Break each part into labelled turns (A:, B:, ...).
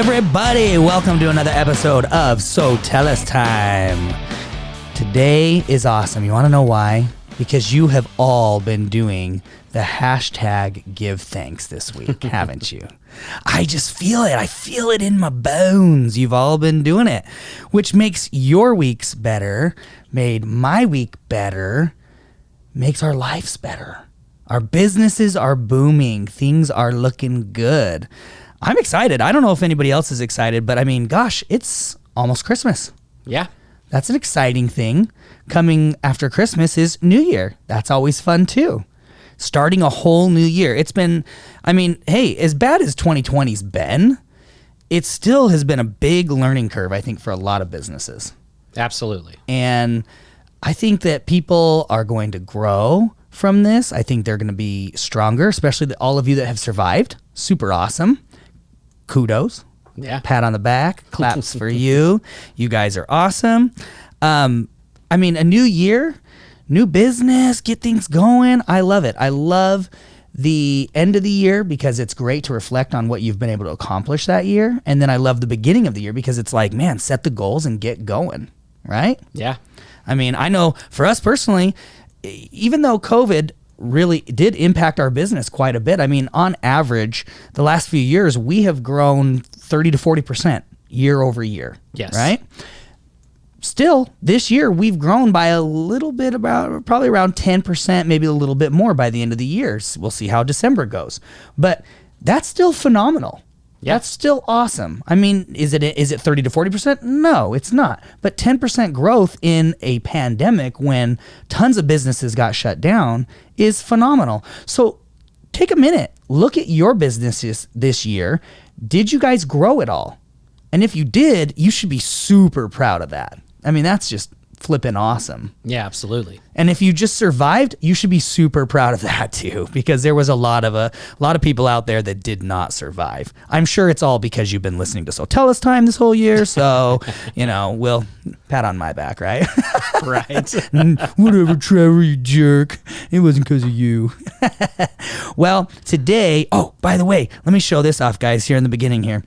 A: everybody. Welcome to another episode of SoTellUs Time. Today is awesome. You want to know why? Because you have all been doing the hashtag give thanks this week, haven't you? I just feel it. I feel it in my bones. You've all been doing it, which makes your weeks better, made my week better, makes our lives better. Our businesses are booming. Things are looking good. I'm excited. I don't know if anybody else is excited, but I mean, gosh, it's almost Christmas.
B: Yeah.
A: That's an exciting thing. Coming after Christmas is New Year. That's always fun too. Starting a whole new year. It's been, I mean, hey, as bad as 2020's been, it still has been a big learning curve, I think, for a lot of businesses.
B: Absolutely.
A: And I think that people are going to grow from this. I think they're going to be stronger, especially all of you that have survived. Super awesome. Kudos.
B: Yeah.
A: Pat on the back. Claps for you. You guys are awesome. I mean, a new year, new business, get things going. I love it. I love the end of the year because it's great to reflect on what you've been able to accomplish that year. And then I love the beginning of the year because it's like, man, set the goals and get going, right?
B: Yeah.
A: I mean, I know for us personally, even though COVID really did impact our business quite a bit. I mean, on average, the last few years, we have grown 30 to 40% year over year.
B: Yes.
A: Right? Still, this year, we've grown by a little bit, about probably around 10%, maybe a little bit more by the end of the year. We'll see how December goes. But that's still phenomenal.
B: Yeah.
A: That's still awesome. I mean, is it 30 to 40%? No, it's not. But 10% growth in a pandemic when tons of businesses got shut down is phenomenal. So take a minute, look at your businesses this year. Did you guys grow at all? And if you did, you should be super proud of that. I mean, that's just flipping awesome.
B: Yeah, absolutely.
A: And if you just survived, you should be super proud of that too, because there was a lot of people out there that did not survive. I'm sure it's all because you've been listening to SoTellUs Time this whole year, so we'll pat on my back, right?
B: Right.
A: Whatever, Trevor, you jerk. It wasn't because of you. Well, today, oh, by the way, let me show this off, guys, here in the beginning here.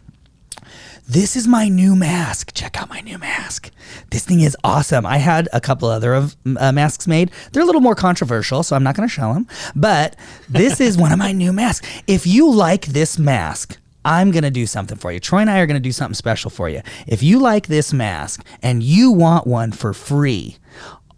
A: This is my new mask. Check out my new mask. This thing is awesome. I had a couple other of masks made. They're a little more controversial, so I'm not going to show them. But this is one of my new masks. If you like this mask, I'm going to do something for you. Troy and I are going to do something special for you. If you like this mask and you want one for free,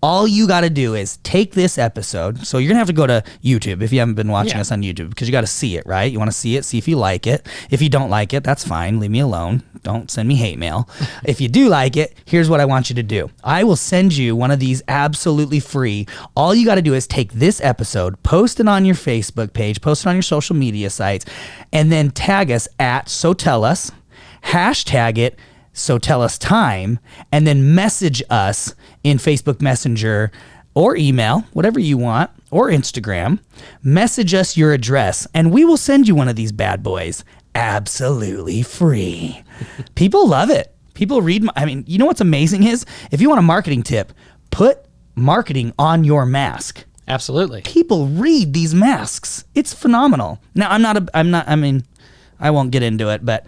A: all you got to do is take this episode. So you're going to have to go to YouTube if you haven't been watching us on YouTube, because you got to see it, right? You want to see it, see if you like it. If you don't like it, that's fine. Leave me alone. Don't send me hate mail. If you do like it, here's what I want you to do. I will send you one of these absolutely free. All you got to do is take this episode, post it on your Facebook page, post it on your social media sites, and then tag us at SoTellUs, hashtag it SoTellUs Time, and then message us in Facebook Messenger or email, whatever you want, or Instagram. Message us your address, and we will send you one of these bad boys absolutely free. People love it. People read you know what's amazing is, if you want a marketing tip, put marketing on your mask.
B: Absolutely.
A: People read these masks. It's phenomenal. Now, I won't get into it, but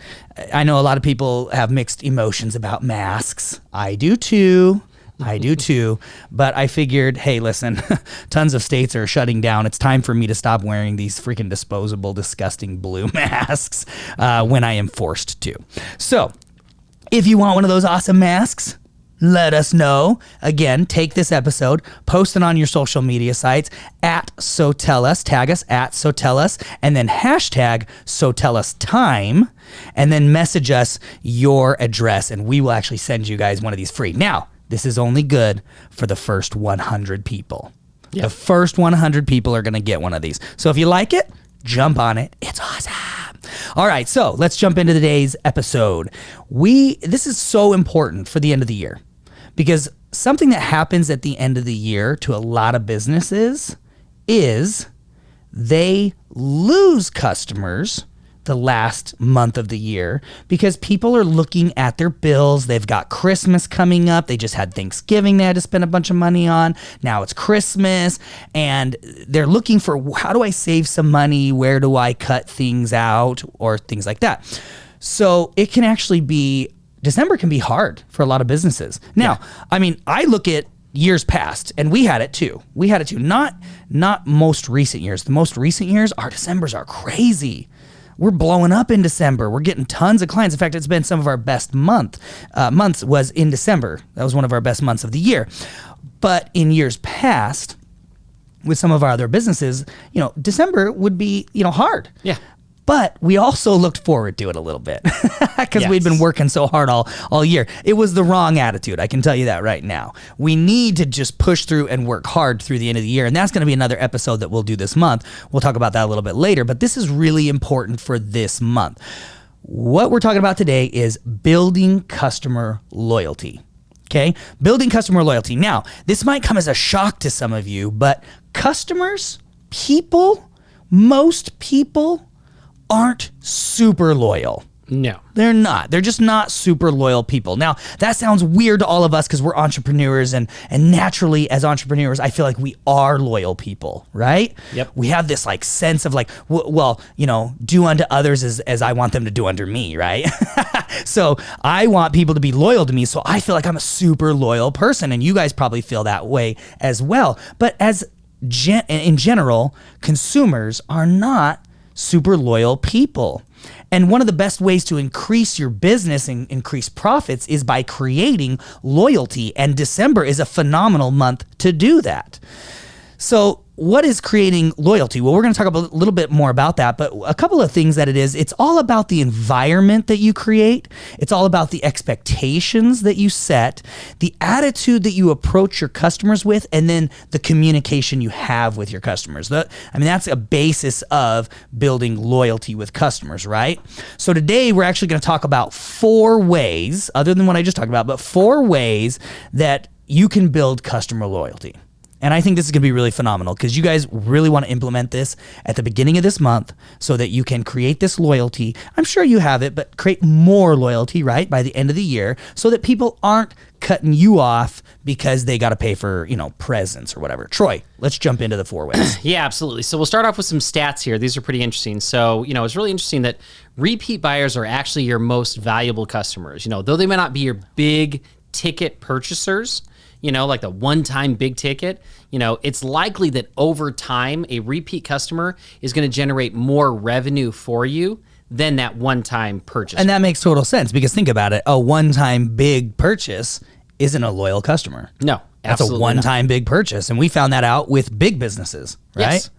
A: I know a lot of people have mixed emotions about masks. I do too. But I figured, hey, listen, tons of states are shutting down. It's time for me to stop wearing these freaking disposable, disgusting blue masks when I am forced to. So if you want one of those awesome masks, let us know. Again, take this episode, post it on your social media sites at SoTellUs, tag us at SoTellUs, and then hashtag SoTellUs Time, and then message us your address, and we will actually send you guys one of these free. Now, this is only good for the first 100 people. Yep. The first 100 people are going to get one of these. So if you like it, jump on it. It's awesome. All right, so let's jump into today's episode. This is so important for the end of the year, because something that happens at the end of the year to a lot of businesses is they lose customers the last month of the year because people are looking at their bills. They've got Christmas coming up. They just had Thanksgiving they had to spend a bunch of money on. Now it's Christmas, and they're looking for, how do I save some money? Where do I cut things out, or things like that? So it can actually be, December can be hard for a lot of businesses. Now, I mean, I look at years past, and we had it too. Not most recent years. The most recent years, our Decembers are crazy. We're blowing up in December. We're getting tons of clients. In fact, it's been some of our best months was in December. That was one of our best months of the year. But in years past, with some of our other businesses, December would be, hard.
B: Yeah.
A: But we also looked forward to it a little bit because we'd been working so hard all year. It was the wrong attitude. I can tell you that right now. We need to just push through and work hard through the end of the year. And that's going to be another episode that we'll do this month. We'll talk about that a little bit later, but this is really important for this month. What we're talking about today is building customer loyalty. Okay? Building customer loyalty. Now, this might come as a shock to some of you, but most people aren't super loyal.
B: No.
A: They're not. They're just not super loyal people. Now, that sounds weird to all of us because we're entrepreneurs, and naturally as entrepreneurs, I feel like we are loyal people, right?
B: Yep.
A: We have this like sense of like, do unto others as I want them to do unto me, right? So I want people to be loyal to me, so I feel like I'm a super loyal person, and you guys probably feel that way as well. But in general, consumers are not super loyal people. And one of the best ways to increase your business and increase profits is by creating loyalty. And December is a phenomenal month to do that. So what is creating loyalty? Well, we're going to talk a little bit more about that, but a couple of things that it is, it's all about the environment that you create. It's all about the expectations that you set, the attitude that you approach your customers with, and then the communication you have with your customers. That's a basis of building loyalty with customers, right? So today we're actually going to talk about 4 ways, other than what I just talked about, but 4 ways that you can build customer loyalty. And I think this is going to be really phenomenal because you guys really want to implement this at the beginning of this month so that you can create this loyalty. I'm sure you have it, but create more loyalty, right, by the end of the year so that people aren't cutting you off because they got to pay for, presents or whatever. Troy, let's jump into the 4 ways.
B: Yeah, absolutely. So we'll start off with some stats here. These are pretty interesting. So, it's really interesting that repeat buyers are actually your most valuable customers. Though they may not be your big ticket purchasers, like the one-time big ticket, it's likely that over time, a repeat customer is going to generate more revenue for you than that one-time purchase.
A: And that makes total sense because think about it. A one-time big purchase isn't a loyal customer.
B: No,
A: that's a one-time big purchase. And we found that out with big businesses, right?
B: Yes.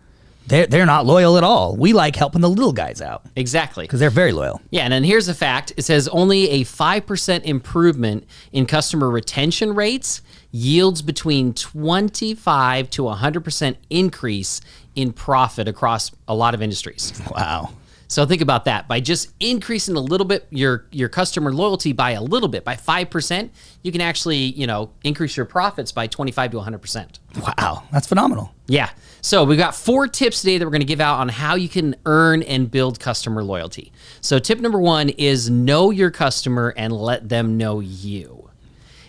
A: They're not loyal at all. We like helping the little guys out.
B: Exactly.
A: Because they're very loyal.
B: Yeah, and then here's the fact. It says only a 5% improvement in customer retention rates yields between 25 to 100% increase in profit across a lot of industries.
A: Wow.
B: So think about that. By just increasing a little bit your customer loyalty by a little bit, by 5%, you can actually, increase your profits by 25 to 100%.
A: Wow, that's phenomenal.
B: Yeah. So we've got 4 tips today that we're going to give out on how you can earn and build customer loyalty. So tip number 1 is know your customer and let them know you.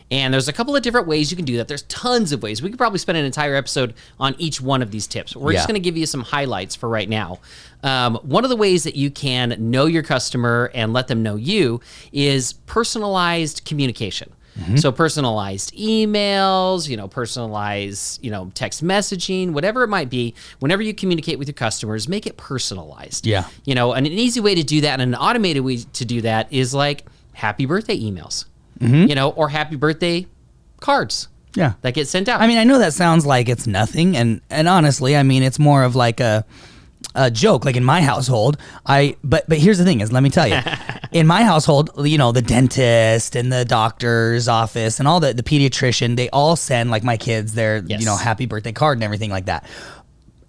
B: And there's a couple of different ways you can do that. There's tons of ways. We could probably spend an entire episode on each one of these tips. We're just going to give you some highlights for right now. One of the ways that you can know your customer and let them know you is personalized communication. Mm-hmm. So personalized emails, personalized, text messaging, whatever it might be. Whenever you communicate with your customers, make it personalized.
A: Yeah.
B: And an easy way to do that and an automated way to do that is like happy birthday emails. Mm-hmm. Or happy birthday cards.
A: Yeah.
B: That get sent out.
A: I know that sounds like it's nothing, and honestly, it's more of like a joke. Like in my household, but here's the thing is, let me tell you, in my household, the dentist and the doctor's office and all the pediatrician, they all send like my kids their happy birthday card and everything like that.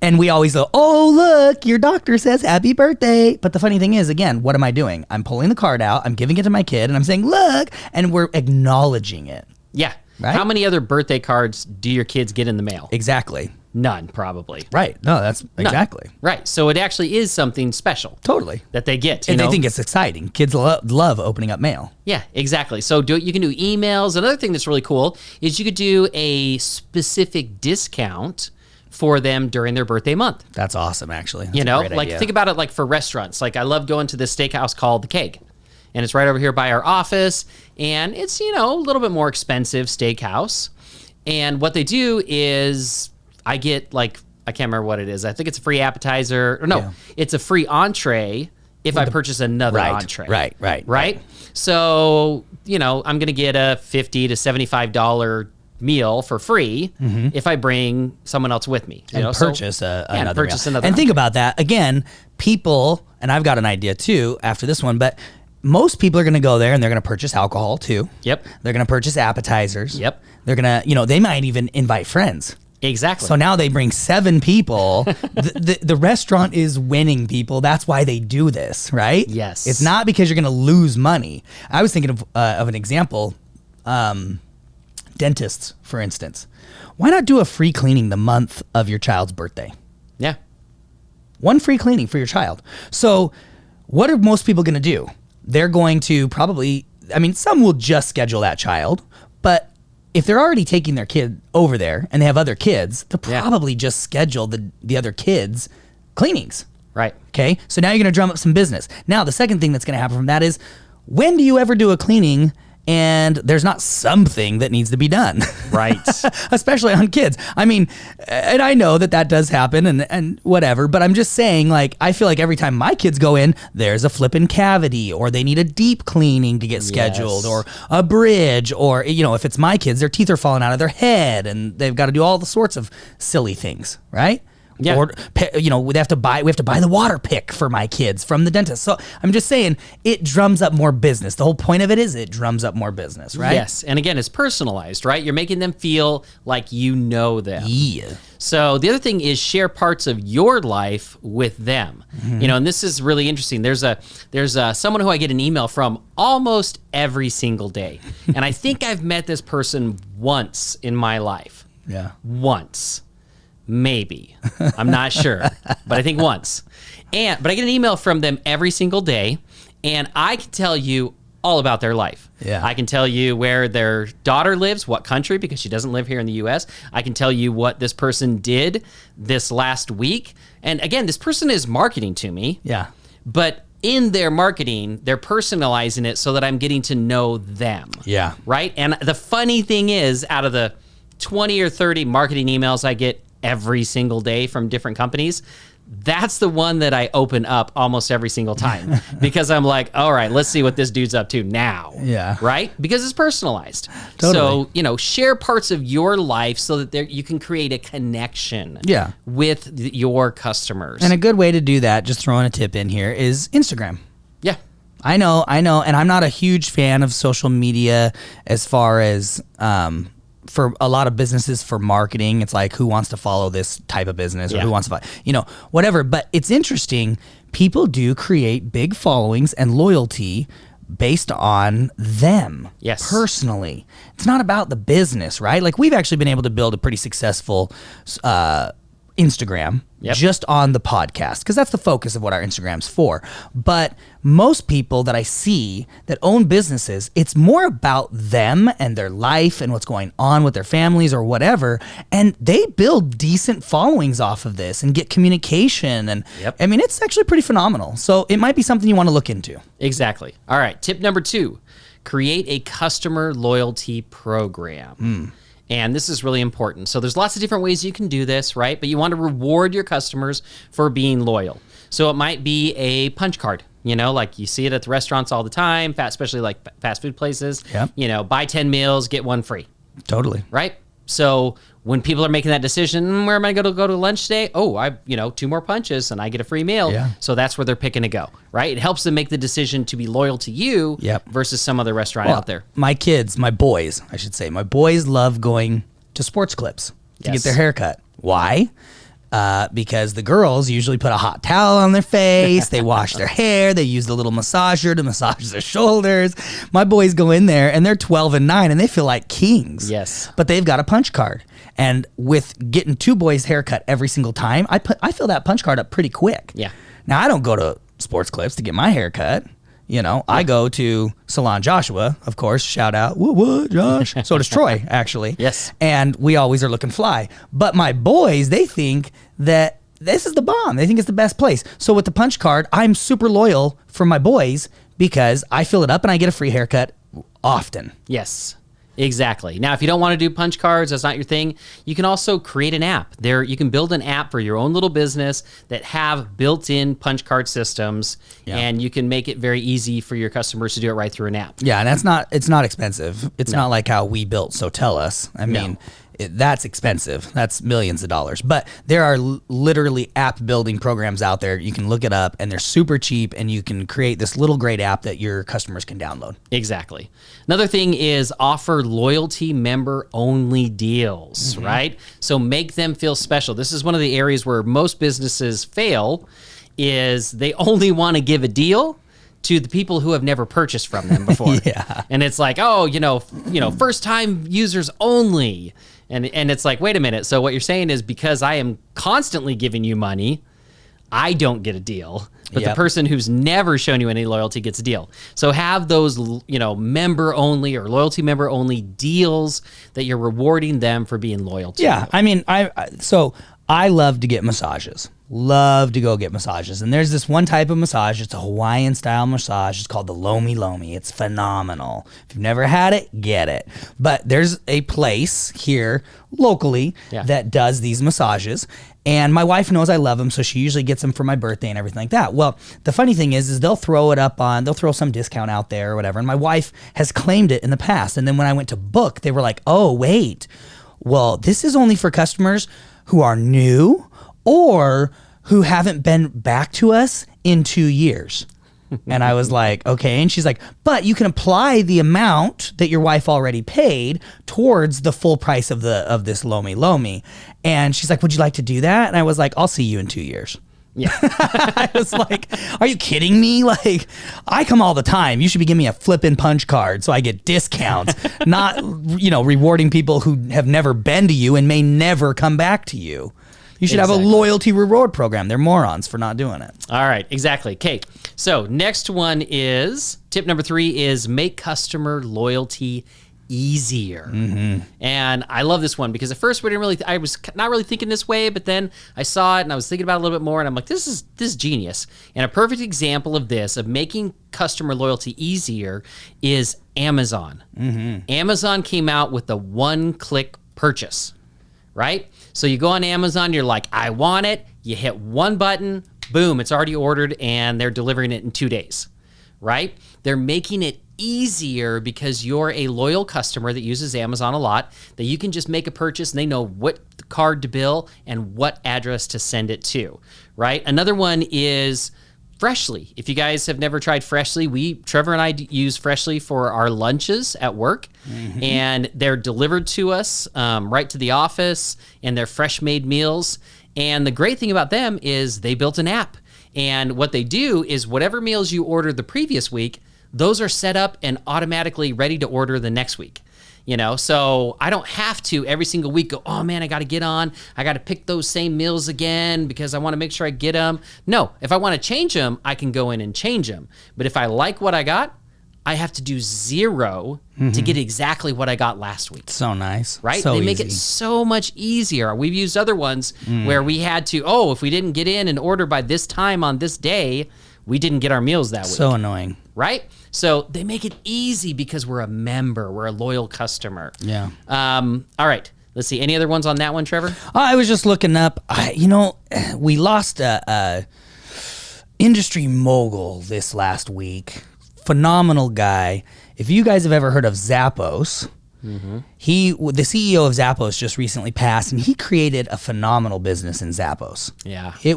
A: And we always go, oh, look, your doctor says happy birthday. But the funny thing is, again, what am I doing? I'm pulling the card out, I'm giving it to my kid, and I'm saying, look, and we're acknowledging it.
B: Yeah.
A: Right?
B: How many other birthday cards do your kids get in the mail?
A: Exactly.
B: None, probably.
A: Right. No, that's exactly.
B: None. Right. So it actually is something special.
A: Totally.
B: That they get.
A: And they think it's exciting. Kids love opening up mail.
B: Yeah, exactly. So you can do emails. Another thing that's really cool is you could do a specific discount for them during their birthday month.
A: That's awesome, actually. That's a great
B: like
A: idea.
B: think about it like for restaurants. Like I love going to this steakhouse called The Keg. and it's right over here by our office, and it's, you know, a little bit more expensive steakhouse. And what they do is I get like, I can't remember what it is. I think it's a free appetizer. Or no, it's a free entree if I purchase another entree. Right. So, you know, I'm going to get a $50 to $75 meal for free if I bring someone else with me.
A: And purchase another meal. And think about that. Again, people, and I've got an idea too after this one, but most people are going to go there and they're going to purchase alcohol too.
B: Yep.
A: They're going to purchase appetizers.
B: Yep.
A: They're going to, you know, they might even invite friends.
B: Exactly.
A: So now they bring 7 people. The restaurant is winning, people. That's why they do this, right?
B: Yes.
A: It's not because you're going to lose money. I was thinking of an example. Dentists, for instance. Why not do a free cleaning the month of your child's birthday?
B: Yeah.
A: One free cleaning for your child. So what are most people going to do? They're going to probably, I mean, some will just schedule that child, but if they're already taking their kid over there and they have other kids, they'll probably just schedule the other kids' cleanings.
B: Right.
A: Okay. So now you're going to drum up some business. Now, the second thing that's going to happen from that is, when do you ever do a cleaning and there's not something that needs to be done?
B: Right.
A: Especially on kids. I mean, and I know that does happen and whatever, but I'm just saying, like, I feel like every time my kids go in, there's a flipping cavity, or they need a deep cleaning to get scheduled, or a bridge, or, you know, if it's my kids, their teeth are falling out of their head and they've got to do all the sorts of silly things, right?
B: Yeah.
A: Or, you know, we have to buy the water pick for my kids from the dentist. So I'm just saying, it drums up more business. The whole point of it is it drums up more business, right?
B: Yes. And again, it's personalized, right? You're making them feel like you know them.
A: Yeah.
B: So the other thing is share parts of your life with them. You know, and this is really interesting. There's someone who I get an email from almost every single day. And I think I've met this person once in my life.
A: Yeah.
B: Once. Maybe. I'm not sure, but I think once. But I get an email from them every single day, and I can tell you all about their life.
A: Yeah.
B: I can tell you where their daughter lives, what country, because she doesn't live here in the U.S. I can tell you what this person did this last week. And again, this person is marketing to me.
A: Yeah.
B: But in their marketing, they're personalizing it so that I'm getting to know them.
A: Yeah.
B: Right? And the funny thing is, out of the 20 or 30 marketing emails I get every single day from different companies, that's the one that I open up almost every single time, because I'm like, all right, let's see what this dude's up to now.
A: Yeah.
B: Right? Because it's personalized.
A: Totally.
B: So, you know, share parts of your life so that you can create a connection with your customers.
A: And a good way to do that, just throwing a tip in here, is Instagram.
B: Yeah.
A: I know, and I'm not a huge fan of social media as far as for a lot of businesses for marketing. It's like, who wants to follow this type of business, or who wants to follow, you know, whatever. But it's interesting. People do create big followings and loyalty based on them.
B: Yes.
A: Personally. It's not about the business, right? Like, we've actually been able to build a pretty successful Instagram just on the podcast, because that's the focus of what our Instagram's for. But most people that I see that own businesses, it's more about them and their life and what's going on with their families or whatever, and they build decent followings off of this and get communication, and I mean, it's actually pretty phenomenal. So it might be something you want to look into.
B: Exactly. All right, tip number 2, create a customer loyalty program. And this is really important. So there's lots of different ways you can do this, right? But you want to reward your customers for being loyal. So it might be a punch card, you know, like you see it at the restaurants all the time, especially like fast food places. You know, buy 10 meals, get 1 free.
A: Totally.
B: Right? So when people are making that decision, where am I going to go to lunch today? Oh, 2 more punches and I get a free meal. So that's where they're picking to go, right? It helps them make the decision to be loyal to you versus some other restaurant out there.
A: My boys love going to Sports Clips to get their hair cut. Why? Because the girls usually put a hot towel on their face, they wash their hair, they use the little massager to massage their shoulders. My boys go in there and they're 12 and 9 and they feel like kings.
B: Yes.
A: But they've got a punch card. And with getting 2 boys' haircut every single time, I fill that punch card up pretty quick.
B: Yeah.
A: Now, I don't go to Sports Clips to get my hair cut. You know, I go to Salon Joshua, of course, shout out, what, Josh? So does Troy, actually.
B: Yes.
A: And we always are looking fly. But my boys, they think that this is the bomb. They think it's the best place. So with the punch card, I'm super loyal for my boys because I fill it up and I get a free haircut often.
B: Yes. Exactly. Now, if you don't want to do punch cards, that's not your thing, you can also create an app. You can build an app for your own little business that have built-in punch card systems, and you can make it very easy for your customers to do it right through an app.
A: Yeah, and it's not expensive. It's not like how we built SoTellUs. I mean, that's expensive. That's millions of dollars. But there are literally app building programs out there. You can look it up, and they're super cheap, and you can create this little great app that your customers can download.
B: Exactly. Another thing is offer loyalty member only deals, right? So make them feel special. This is one of the areas where most businesses fail, is they only want to give a deal to the people who have never purchased from them before. And it's like, oh, first time users only. And it's like, wait a minute. So what you're saying is, because I am constantly giving you money, I don't get a deal. But the person who's never shown you any loyalty gets a deal. So have those, member only or loyalty member only deals that you're rewarding them for being loyal to you.
A: I mean, I love to get massages. Love to go get massages. And there's this one type of massage. It's a Hawaiian style massage. It's called the Lomi Lomi. It's phenomenal. If you've never had it, get it. But there's a place here locally that does these massages. And my wife knows I love them, so she usually gets them for my birthday and everything like that. Well, the funny thing is they'll throw some discount out there or whatever. And my wife has claimed it in the past. And then when I went to book, they were like, oh, wait. Well, this is only for customers who are new or who haven't been back to us in 2 years. And I was like, okay. And she's like, but you can apply the amount that your wife already paid towards the full price of this Lomi Lomi. And she's like, would you like to do that? And I was like, I'll see you in 2 years.
B: Yeah.
A: I was like, are you kidding me? Like, I come all the time. You should be giving me a flippin' punch card so I get discounts, not, rewarding people who have never been to you and may never come back to you. You should have a loyalty reward program. They're morons for not doing it.
B: All right, exactly. Okay, so next one is, tip number 3 is make customer loyalty easier. And I love this one because at first I was not really thinking this way, but then I saw it and I was thinking about it a little bit more, and I'm like, this is genius. And a perfect example of this, of making customer loyalty easier, is Amazon. Amazon came out with the one-click purchase, right? So you go on Amazon, you're like, I want it. You hit one button, boom, it's already ordered, and they're delivering it in 2 days, right? They're making it easier because you're a loyal customer that uses Amazon a lot, that you can just make a purchase and they know what card to bill and what address to send it to, right? Another one is Freshly. If you guys have never tried Freshly, Trevor and I use Freshly for our lunches at work, and they're delivered to us right to the office, and they're fresh made meals. And the great thing about them is they built an app, and what they do is whatever meals you ordered the previous week, those are set up and automatically ready to order the next week. So I don't have to every single week go, oh man, I got to pick those same meals again because I want to make sure I get them. No, if I want to change them, I can go in and change them. But if I like what I got, I have to do 0 to get exactly what I got last week.
A: So nice.
B: Right?
A: So
B: they make
A: easy.
B: it so much easier. We've used other ones where we had to, if we didn't get in and order by this time on this day, we didn't get our meals that week.
A: So annoying.
B: Right? So they make it easy because we're a member. We're a loyal customer.
A: Yeah.
B: All right. Let's see. Any other ones on that one, Trevor?
A: I was just looking up. We lost a industry mogul this last week. Phenomenal guy. If you guys have ever heard of Zappos, the CEO of Zappos just recently passed, and he created a phenomenal business in Zappos.
B: Yeah.
A: It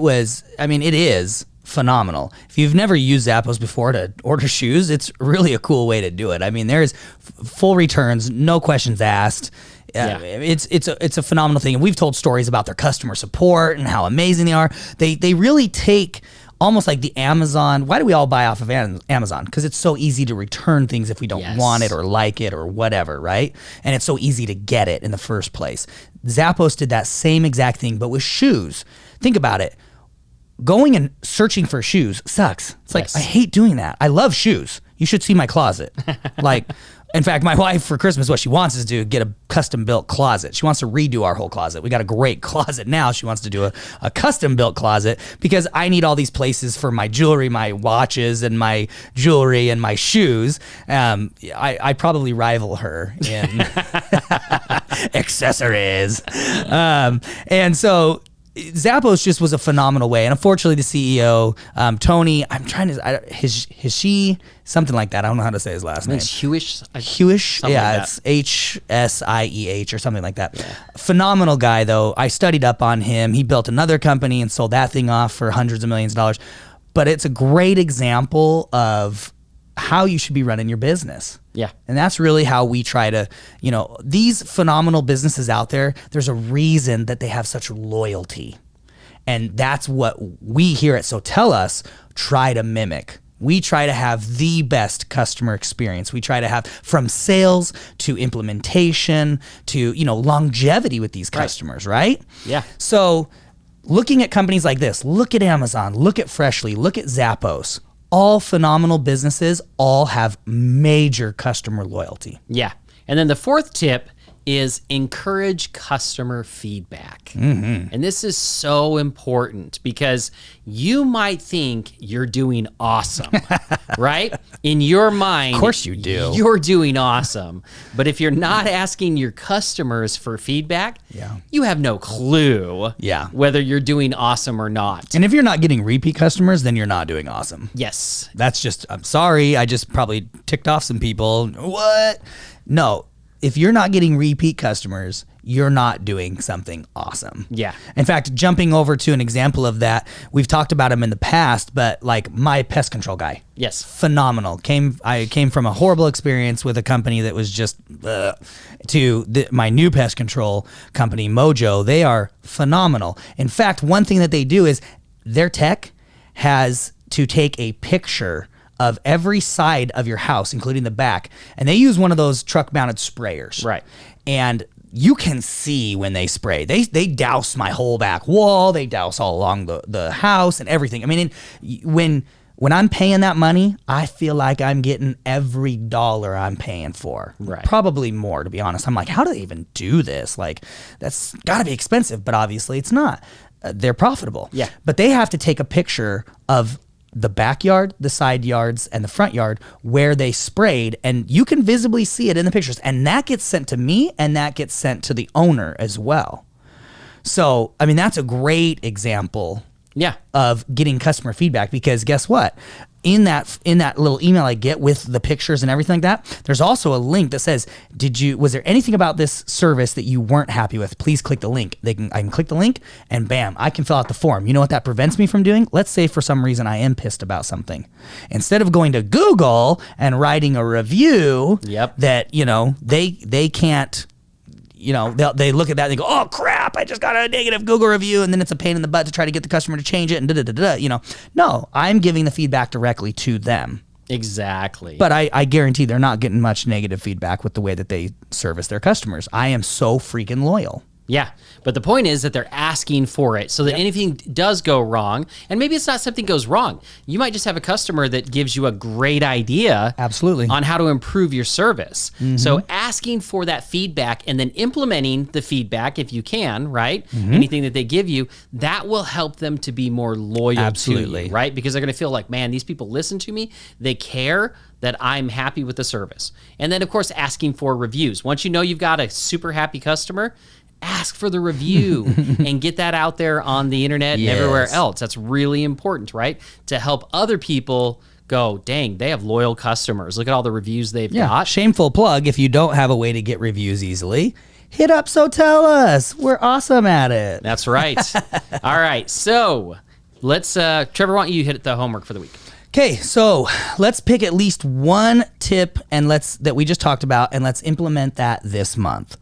A: is phenomenal. If you've never used Zappos before to order shoes, it's really a cool way to do it. I mean, there's full returns, no questions asked. It's a phenomenal thing. And we've told stories about their customer support and how amazing they are. They really take almost like the Amazon. Why do we all buy off of Amazon? Because it's so easy to return things if we don't want it or like it or whatever, right? And it's so easy to get it in the first place. Zappos did that same exact thing, but with shoes. Think about it. Going and searching for shoes sucks. It's like, I hate doing that. I love shoes. You should see my closet. In fact, my wife for Christmas, what she wants is to get a custom built closet. She wants to redo our whole closet. We got a great closet now. She wants to do a custom built closet because I need all these places for my jewelry, my watches and my jewelry and my shoes. I probably rival her in accessories. And so Zappos just was a phenomenal way. And unfortunately, the CEO, Tony, she, something like that. I don't know how to say his last name.
B: It's Hewish.
A: Hewish? Yeah,
B: like
A: it's HSIEH or something like that. Yeah. Phenomenal guy, though. I studied up on him. He built another company and sold that thing off for hundreds of millions of dollars. But it's a great example of how you should be running your business.
B: Yeah.
A: And that's really how we try to, these phenomenal businesses out there, there's a reason that they have such loyalty. And that's what we here at SoTellUs try to mimic. We try to have the best customer experience. We try to have from sales to implementation to, longevity with these customers, right?
B: Yeah.
A: So looking at companies like this, look at Amazon, look at Freshly, look at Zappos. All phenomenal businesses all have major customer loyalty.
B: Yeah. And then the fourth tip is encourage customer feedback. Mm-hmm. And this is so important because you might think you're doing awesome, right? In your mind,
A: of course you do.
B: You're doing awesome. But if you're not asking your customers for feedback, you have no clue whether you're doing awesome or not.
A: And if you're not getting repeat customers, then you're not doing awesome.
B: Yes.
A: That's just, I'm sorry, I just probably ticked off some people. What? No. If you're not getting repeat customers, you're not doing something awesome.
B: Yeah.
A: In fact, jumping over to an example of that, we've talked about him in the past, but like my pest control guy.
B: Yes.
A: Phenomenal. I came from a horrible experience with a company that was just my new pest control company, Mojo. They are phenomenal. In fact, one thing that they do is their tech has to take a picture of every side of your house, including the back. And they use one of those truck-mounted sprayers.
B: Right.
A: And you can see when they spray. They douse my whole back wall. They douse all along the house and everything. I mean, when I'm paying that money, I feel like I'm getting every dollar I'm paying for.
B: Right.
A: Probably more, to be honest. I'm like, how do they even do this? Like, that's got to be expensive, but obviously it's not. They're profitable.
B: Yeah.
A: But they have to take a picture of the backyard, the side yards, and the front yard where they sprayed, and you can visibly see it in the pictures. And that gets sent to me, and that gets sent to the owner as well. So, I mean, that's a great example of getting customer feedback, because guess what? In that little email I get with the pictures and everything like that, there's also a link that says, was there anything about this service that you weren't happy with? Please click the link. I can click the link and bam, I can fill out the form. You know what that prevents me from doing? Let's say for some reason I am pissed about something. Instead of going to Google and writing a review that, they can't, they look at that and they go, oh crap, I just got a negative Google review, and then it's a pain in the butt to try to get the customer to change it and da-da-da-da. No, I'm giving the feedback directly to them.
B: Exactly.
A: But I guarantee they're not getting much negative feedback with the way that they service their customers. I am so freaking loyal.
B: Yeah. But the point is that they're asking for it so that anything does go wrong, and maybe it's not something goes wrong. You might just have a customer that gives you a great idea on how to improve your service. Mm-hmm. So asking for that feedback and then implementing the feedback if you can, right? Mm-hmm. Anything that they give you, that will help them to be more loyal to you, right? Because they're going to feel like, man, these people listen to me. They care that I'm happy with the service. And then, of course, asking for reviews. Once you know you've got a super happy customer, ask for the review and get that out there on the internet and everywhere else. That's really important, right? To help other people go, dang, they have loyal customers. Look at all the reviews they've got.
A: Shameful plug, if you don't have a way to get reviews easily, hit up SoTellUs. We're awesome at it.
B: That's right. All right, so let's, Trevor, why don't you hit the homework for the week?
A: Okay, so let's pick at least one tip that we just talked about, and let's implement that this month.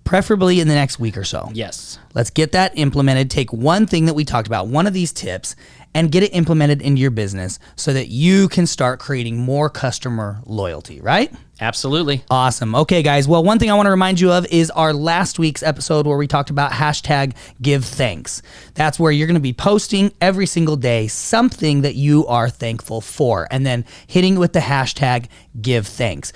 A: Preferably in the next week or so.
B: Yes.
A: Let's get that implemented. Take one thing that we talked about, one of these tips, and get it implemented into your business so that you can start creating more customer loyalty, right?
B: Absolutely.
A: Awesome. Okay, guys. Well, one thing I want to remind you of is our last week's episode where we talked about #GiveThanks. That's where you're going to be posting every single day something that you are thankful for, and then hitting with the #GiveThanks.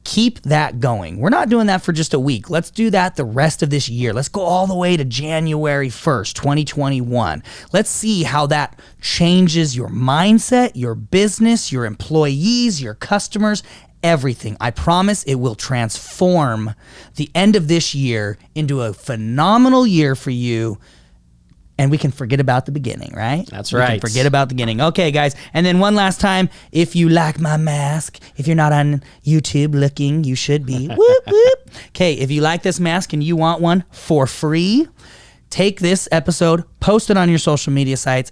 A: Keep that going. We're not doing that for just a week. Let's do that the rest of this year. Let's go all the way to January 1st, 2021. Let's see how that changes your mindset, your business, your employees, your customers, everything. I promise it will transform the end of this year into a phenomenal year for you. And we can forget about the beginning, right?
B: That's right.
A: We can forget about the beginning. Okay, guys. And then one last time, if you like my mask, if you're not on YouTube looking, you should be. Whoop, whoop. Okay, if you like this mask and you want one for free, take this episode, post it on your social media sites,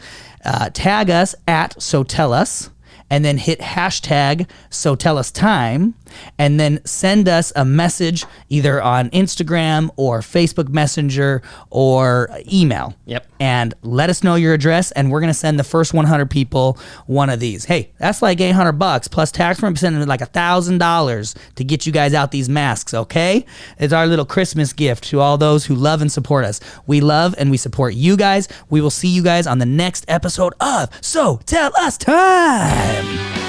A: tag us at SoTellUs, and then hit hashtag SoTellUs Time, and then send us a message either on Instagram or Facebook Messenger or email.
B: Yep.
A: And let us know your address, and we're going to send the first 100 people one of these. Hey, that's like $800 plus tax. We're sending like $1,000 to get you guys out these masks, okay? It's our little Christmas gift to all those who love and support us. We love and we support you guys. We will see you guys on the next episode of So Tell Us Time.